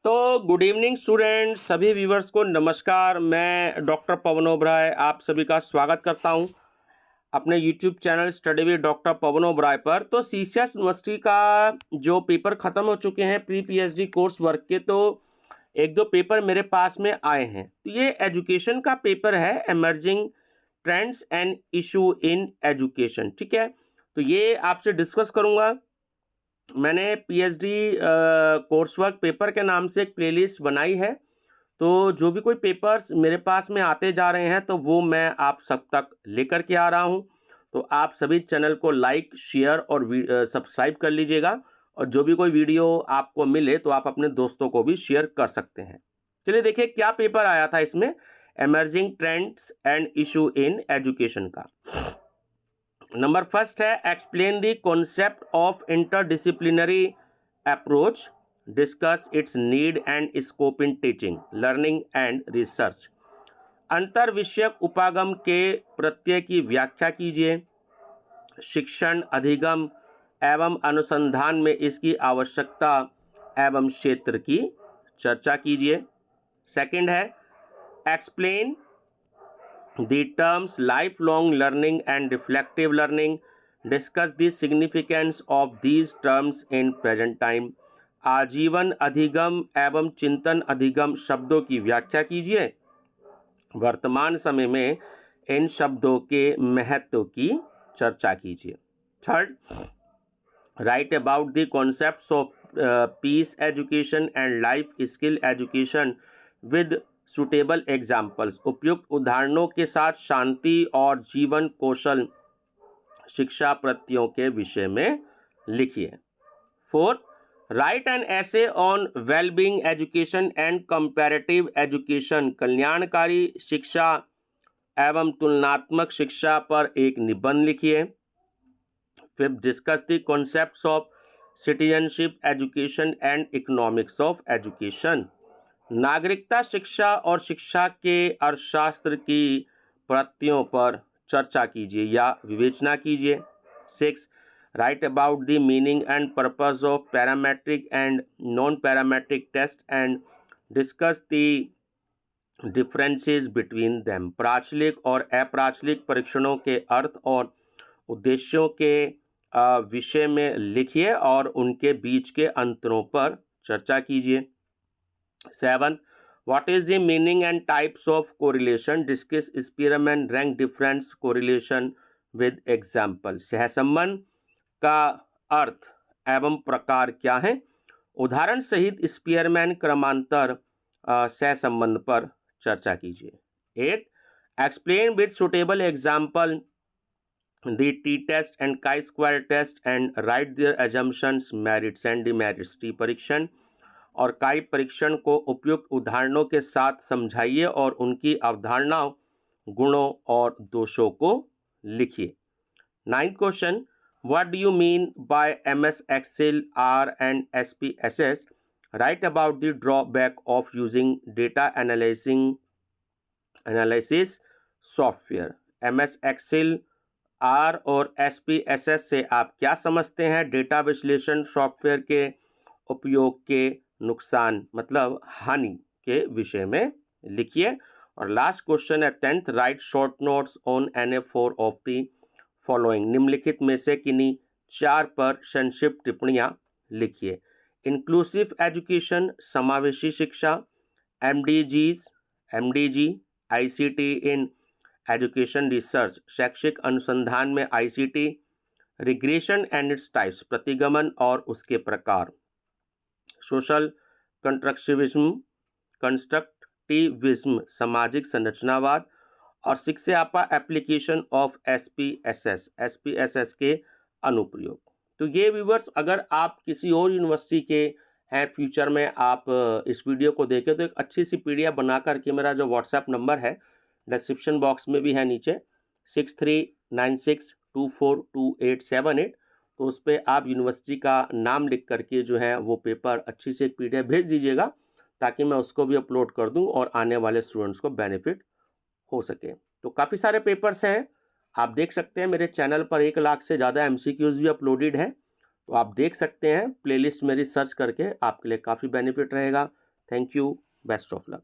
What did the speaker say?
तो good evening students, सभी viewers को नमस्कार। मैं डॉक्टर पवन ओबराय आप सभी का स्वागत करता हूं अपने YouTube channel study with doctor Pawan Oberoi पर। तो सीसीएस यूनिवर्सिटी का जो पेपर ख़त्म हो चुके हैं प्री पीएचडी कोर्स वर्क के, तो एक दो पेपर मेरे पास में आए हैं। तो ये एजुकेशन का पेपर है, emerging trends and issue in education. ठीक है, तो ये आपसे डिस्कस करूँगा। मैंने पीएचडी कोर्स वर्क पेपर के नाम से एक प्लेलिस्ट बनाई है। तो जो भी कोई पेपर्स मेरे पास में आते जा रहे हैं तो वो मैं आप सब तक लेकर के आ रहा हूँ। तो आप सभी चैनल को लाइक, शेयर और सब्सक्राइब कर लीजिएगा। और जो भी कोई वीडियो आपको मिले तो आप अपने दोस्तों को भी शेयर कर सकते हैं। चलिए देखिए क्या पेपर आया था इसमें, emerging trends and issue in education का। नंबर फर्स्ट है, explain the concept of interdisciplinary approach, discuss it's need and scope in teaching, learning and research. अंतर विषयक उपागम के प्रत्यय की व्याख्या कीजिए। शिक्षण, अधिगम एवं अनुसंधान में इसकी आवश्यकता एवं क्षेत्र की चर्चा कीजिए। सेकंड है, explain the terms lifelong learning and reflective learning, discuss the significance of these terms in present time। आजीवन अधिगम एवं चिंतन अधिगम शब्दों की व्याख्या कीजिए। वर्तमान समय में इन शब्दों के महत्व की चर्चा कीजिए। Third, right about the concepts of peace education and life skill education with suitable examples. उपयुक्त उदाहरणों के साथ शांति और जीवन कौशल शिक्षा प्रत्ययों के विषय में लिखिए। फोर्थ, राइट एन ऐसे on wellbeing education and comparative education. कल्याणकारी शिक्षा एवं तुलनात्मक शिक्षा पर एक निबंध लिखिए। Fifth, discuss the concepts of citizenship education and economics of education. नागरिकता शिक्षा और शिक्षा के अर्थशास्त्र की प्रत्ययों पर चर्चा कीजिए या विवेचना कीजिए। Six, right about the meaning and purpose of parametric and non parametric test and discuss the differences between them. प्राचलिक और अप्राचलिक परीक्षणों के अर्थ और उद्देश्यों के विषय में लिखिए और उनके बीच के अंतरों पर चर्चा कीजिए। 7, what is the meaning and types of correlation, discuss Spearman rank difference correlation with example। सहसंबंध का अर्थ एवं प्रकार क्या है, उदाहरण सहित स्पीयरमैन क्रमांतर सहसंबंध पर चर्चा कीजिए। 8, explain with suitable example the t-test and chi-square test and write their assumptions, merits and demerits। T परीक्षण और काई परीक्षण को उपयुक्त उदाहरणों के साथ समझाइए और उनकी अवधारणाओं, गुणों और दोषों को लिखिए। 9th question, what do you mean by MS Excel, R and SPSS? Right about the drawback of using data analysis software. MS Excel, R और SPSS से आप क्या समझते हैं? डेटा विश्लेषण सॉफ्टवेयर के उपयोग के नुकसान मतलब हानि के विषय में लिखिए। और लास्ट क्वेश्चन है 10th, right short notes on any 4 of the following. निम्नलिखित में से किन्हीं 4 पर संक्षिप्त टिप्पणियां लिखिए। इंक्लूसिव एजुकेशन, समावेशी शिक्षा, MDG, ICT in education research, शैक्षिक अनुसंधान में ICT, regression and its types, प्रतिगमन और उसके प्रकार, सोशल कंस्ट्रक्टिविज्म, सामाजिक संरचनावाद, और शिक्षा आपा एप्लीकेशन ऑफ SPSS के अनुप्रयोग। तो ये व्यूवर्स, अगर आप किसी और यूनिवर्सिटी के हैं, फ्यूचर में आप इस वीडियो को देखें तो एक अच्छी सी PDF बना करके मेरा जो व्हाट्सएप नंबर है डिस्क्रिप्शन बॉक्स में भी है नीचे 6396242878, तो उस पर आप यूनिवर्सिटी का नाम लिख करके जो है वो पेपर अच्छी से एक PDF भेज दीजिएगा ताकि मैं उसको भी अपलोड कर दूं और आने वाले स्टूडेंट्स को बेनिफिट हो सके। तो काफ़ी सारे पेपर्स हैं, आप देख सकते हैं मेरे चैनल पर 1 लाख से ज़्यादा MCQs भी अपलोडेड हैं, तो आप देख सकते हैं। प्लेलिस्ट मेरी सर्च करके आपके लिए काफ़ी बेनिफिट रहेगा। Thank you, best of luck.